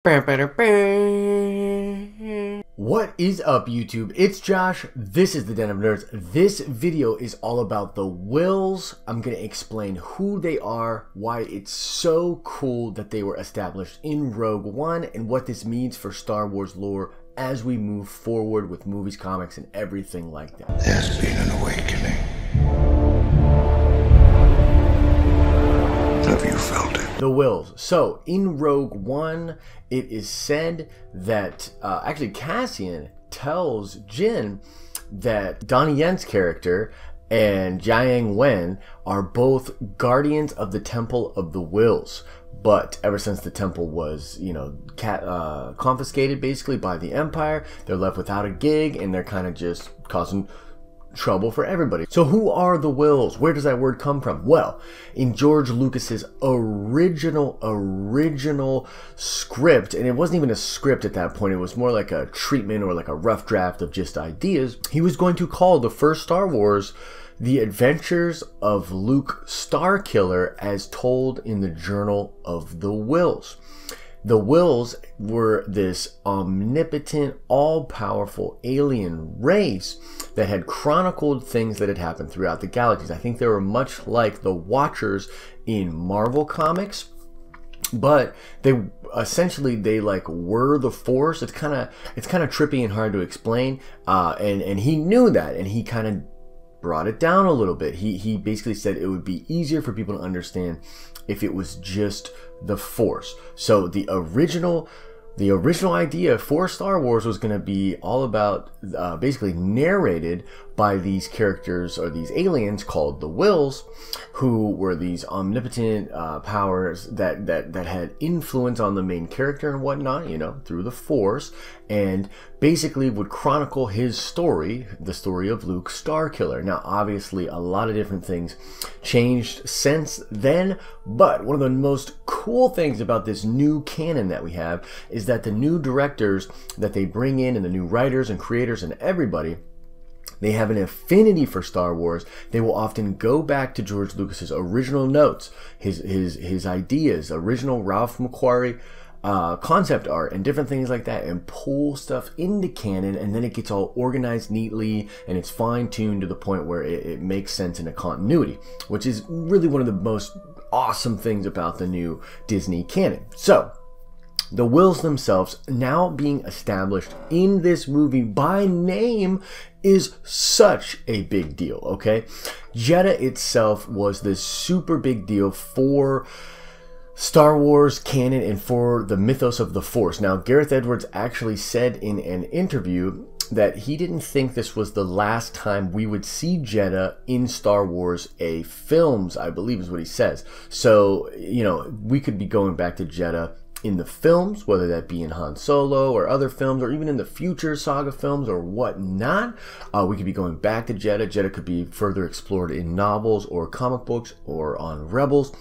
What is up, YouTube? It's Josh. This is the Den of Nerds. This video is all about the Whills. I'm going to explain who they are, why it's so cool that they were established in Rogue One, and what this means for Star Wars lore as we move forward with movies, comics, and everything like that. There's been an awakening. Have you felt it? The Whills. So, in Rogue One, it is said that, actually Cassian tells Jinn that Donnie Yen's character and Jiaying Wen are both guardians of the Temple of the Whills. But ever since the temple was, confiscated basically by the Empire, they're left without a gig and they're kind of just causing trouble for everybody. So who are the Whills? Where does that word come from? Well, in George Lucas's original script, and it wasn't even a script at that point, it was more like a treatment or like a rough draft of just ideas, he was going to call the first Star Wars The Adventures of Luke Starkiller, as told in the Journal of the Whills. The Whills were this omnipotent, all-powerful alien race that had chronicled things that had happened throughout the galaxies. I think they were much like the Watchers in Marvel Comics, but they essentially were the Force. It's kind of trippy and hard to explain, and he knew that, and he kind of brought it down a little bit. He basically said it would be easier for people to understand if it was just the Force. So the original idea for Star Wars was going to be all about basically narrated by these characters, or these aliens called the Whills, who were these omnipotent powers that had influence on the main character and whatnot, through the Force, and basically would chronicle his story, the story of Luke Starkiller. Now, obviously, a lot of different things changed since then, but one of the most cool things about this new canon that we have is that the new directors that they bring in, and the new writers and creators and everybody, they have an affinity for Star Wars. They will often go back to George Lucas's original notes, his ideas, original Ralph McQuarrie concept art and different things like that, and pull stuff into canon, and then it gets all organized neatly and it's fine-tuned to the point where it makes sense in a continuity, which is really one of the most awesome things about the new Disney canon. So the Whills themselves, now being established in this movie by name, is such a big deal, okay? Jedha itself was this super big deal for Star Wars canon and for the mythos of the Force. Now, Gareth Edwards actually said in an interview that he didn't think this was the last time we would see Jedha in Star Wars films, I believe is what he says. So, we could be going back to Jedha in the films, whether that be in Han Solo or other films, or even in the future saga films or whatnot. We could be going back to Jedha. Jedha could be further explored in novels or comic books or on Rebels.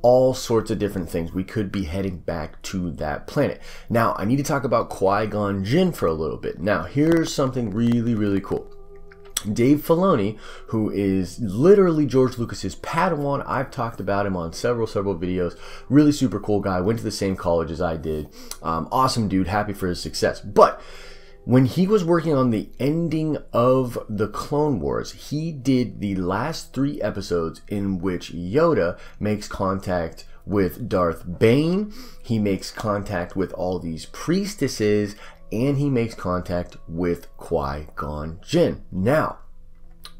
All sorts of different things. We could be heading back to that planet. Now, I need to talk about Qui-Gon Jinn for a little bit. Now, here's something really, really cool. Dave Filoni, who is literally George Lucas's Padawan, I've talked about him on several videos. Really super cool guy. Went to the same college as I did. Awesome dude. Happy for his success. But when he was working on the ending of the Clone Wars, he did the last 3 episodes in which Yoda makes contact with Darth Bane. He makes contact with all these priestesses, and he makes contact with Qui-Gon Jinn. Now,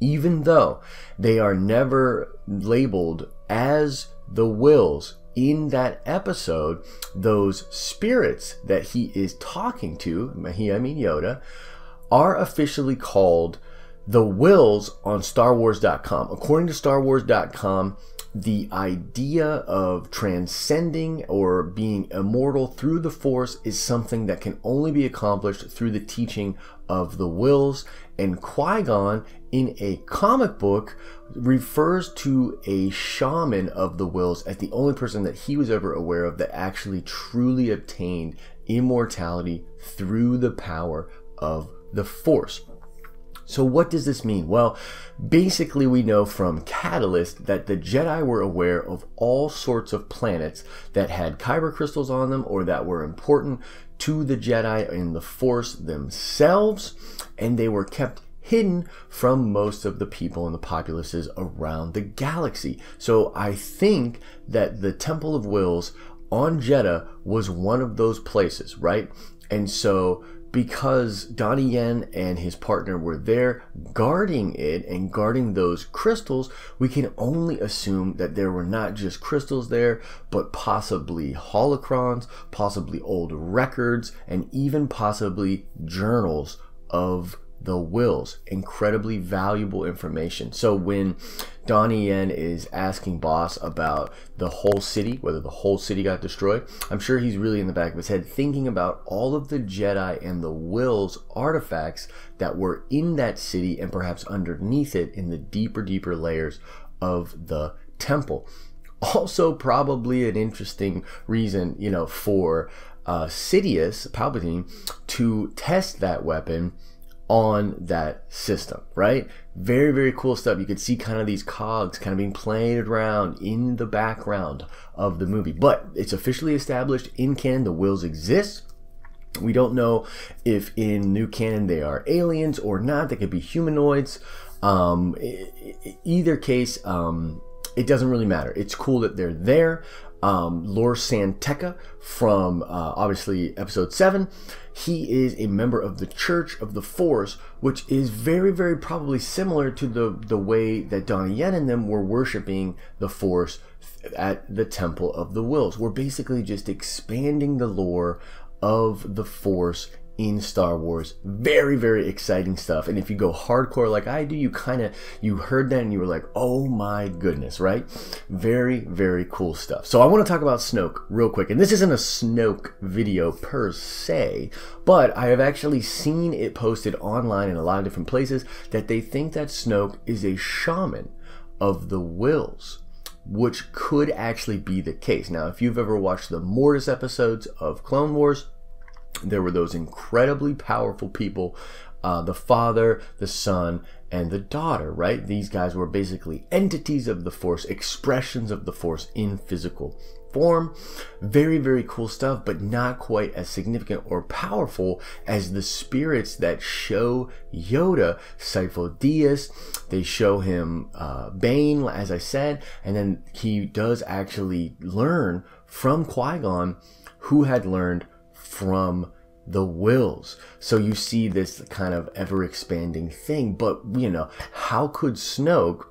even though they are never labeled as the Whills in that episode, those spirits that he is talking to, I mean Yoda, are officially called the Whills on StarWars.com. According to StarWars.com, the idea of transcending or being immortal through the Force is something that can only be accomplished through the teaching of the Whills, and Qui-Gon in a comic book refers to a shaman of the Whills as the only person that he was ever aware of that actually truly obtained immortality through the power of the Force. So what does this mean? Well, basically we know from Catalyst that the Jedi were aware of all sorts of planets that had kyber crystals on them or that were important to the Jedi and the Force themselves, and they were kept hidden from most of the people and the populaces around the galaxy. So I think that the Temple of Whills on Jeddah was one of those places, right? And so because Donnie Yen and his partner were there guarding it and guarding those crystals, we can only assume that there were not just crystals there, but possibly holocrons, possibly old records, and even possibly journals of the Whills. Incredibly valuable information. So when Donnie Yen is asking Boss about the whole city, whether the whole city got destroyed, I'm sure he's really in the back of his head thinking about all of the Jedi and the Whills artifacts that were in that city and perhaps underneath it in the deeper layers of the temple. Also probably an interesting reason, you know, for Sidious, Palpatine, to test that weapon on that system, right? Very cool stuff. You could see kind of these cogs kind of being played around in the background of the movie. But it's officially established in canon the Whills exist. We don't know if in new canon they are aliens or not. They could be humanoids. Either case, it doesn't really matter. It's cool that they're there. Lor San Tekka from obviously episode 7, he is a member of the Church of the Force, which is very probably similar to the way that Donnie Yen and them were worshiping the Force at the Temple of the Whills. We're basically just expanding the lore of the Force in Star Wars. Very exciting stuff. And if you go hardcore like I do, you heard that and you were like, oh my goodness, right? Very cool stuff. So I want to talk about Snoke real quick. And this isn't a Snoke video per se, but I have actually seen it posted online in a lot of different places that they think that Snoke is a shaman of the Whills, which could actually be the case. Now, if you've ever watched the Mortis episodes of Clone Wars, there were those incredibly powerful people, the father, the son, and the daughter, right? These guys were basically entities of the Force, expressions of the Force in physical form. Very cool stuff, but not quite as significant or powerful as the spirits that show Yoda Sifo Dyas. They show him Bane, as I said, and then he does actually learn from Qui-Gon, who had learned from the Whills. So you see this kind of ever-expanding thing. But, you know, how could Snoke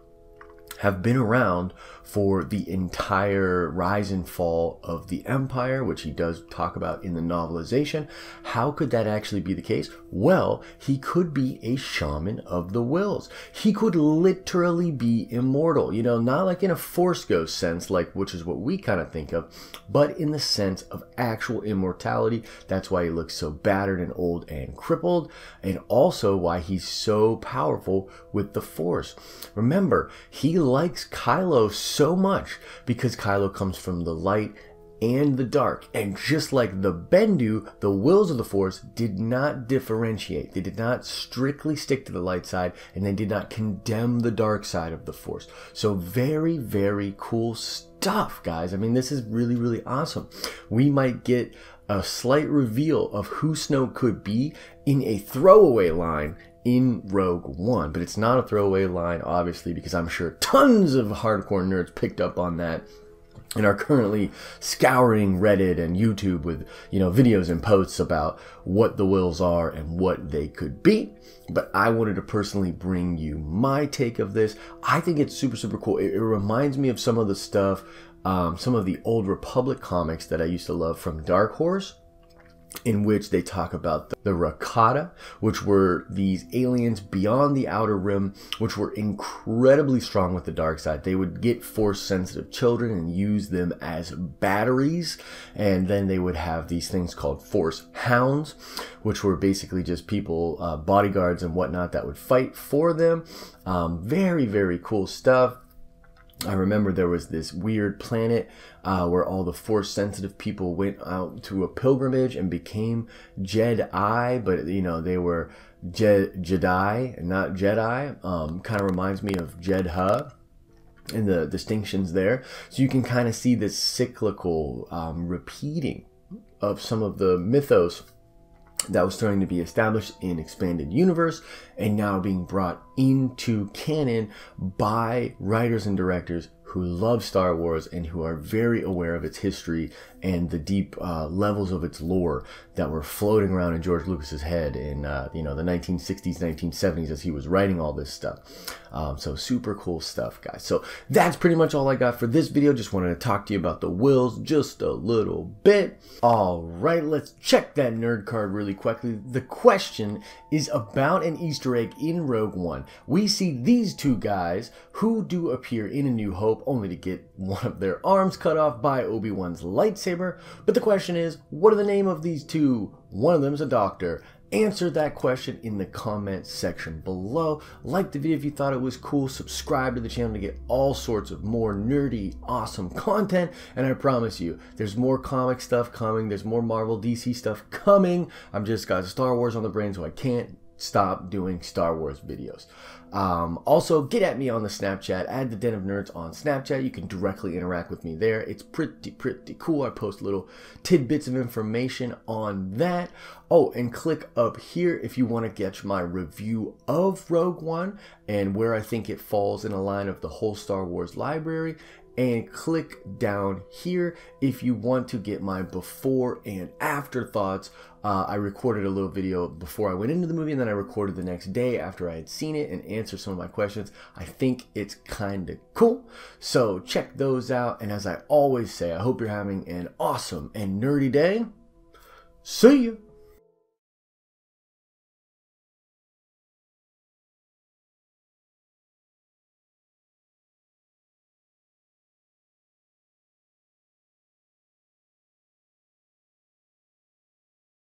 have been around for the entire rise and fall of the Empire, which he does talk about in the novelization? How could that actually be the case? Well, he could be a shaman of the Whills. He could literally be immortal, you know, not like in a Force Ghost sense, like, which is what we kind of think of, but in the sense of actual immortality. That's why he looks so battered and old and crippled, and also why he's so powerful with the Force. Remember, he likes Kylo so much because Kylo comes from the light and the dark, and just like the Bendu, the Whills of the Force did not differentiate. They did not strictly stick to the light side, and they did not condemn the dark side of the Force. So very cool stuff, guys. I mean, this is really awesome. We might get a slight reveal of who Snoke could be in a throwaway line in Rogue One, but it's not a throwaway line, obviously, because I'm sure tons of hardcore nerds picked up on that and are currently scouring Reddit and YouTube with, you know, videos and posts about what the Whills are and what they could be. But I wanted to personally bring you my take of this. I think it's super cool. It reminds me of some of the stuff, some of the old Republic comics that I used to love from Dark Horse, in which they talk about the Rakata, which were these aliens beyond the Outer Rim, which were incredibly strong with the dark side. They would get Force-sensitive children and use them as batteries, and then they would have these things called Force Hounds, which were basically just people, bodyguards and whatnot, that would fight for them. Very cool stuff. I remember there was this weird planet where all the Force-sensitive people went out to a pilgrimage and became Jedi, but you know, they were Jedi and not Jedi. Kind of reminds me of Jedha and the distinctions there. So you can kind of see this cyclical repeating of some of the mythos that was starting to be established in expanded universe and now being brought into canon by writers and directors who love Star Wars and who are very aware of its history and the deep levels of its lore that were floating around in George Lucas's head in you know, the 1960s, 1970s as he was writing all this stuff. So super cool stuff, guys. So that's pretty much all I got for this video. Just wanted to talk to you about the Whills just a little bit. All right, let's check that nerd card really quickly. The question is about an Easter egg in Rogue One. We see these two guys who do appear in A New Hope, only to get one of their arms cut off by Obi-Wan's lightsaber. But the question is, what are the name of these two? One of them's a doctor. Answer that question in the comment section below. Like the video if you thought it was cool. Subscribe to the channel to get all sorts of more nerdy, awesome content. And I promise you, there's more comic stuff coming. There's more Marvel, DC stuff coming. I've just got Star Wars on the brain, so I can't stop doing Star Wars videos. Also, get at me on the Snapchat. Add the Den of Nerds on Snapchat. You can directly interact with me there. It's pretty cool. I post little tidbits of information on that. Oh, and click up here if you want to get my review of Rogue One and where I think it falls in a line of the whole Star Wars library. And click down here if you want to get my before and after thoughts. I recorded a little video before I went into the movie, and then I recorded the next day after I had seen it and answered some of my questions. I think it's kind of cool, so check those out. And as I always say, I hope you're having an awesome and nerdy day. See you.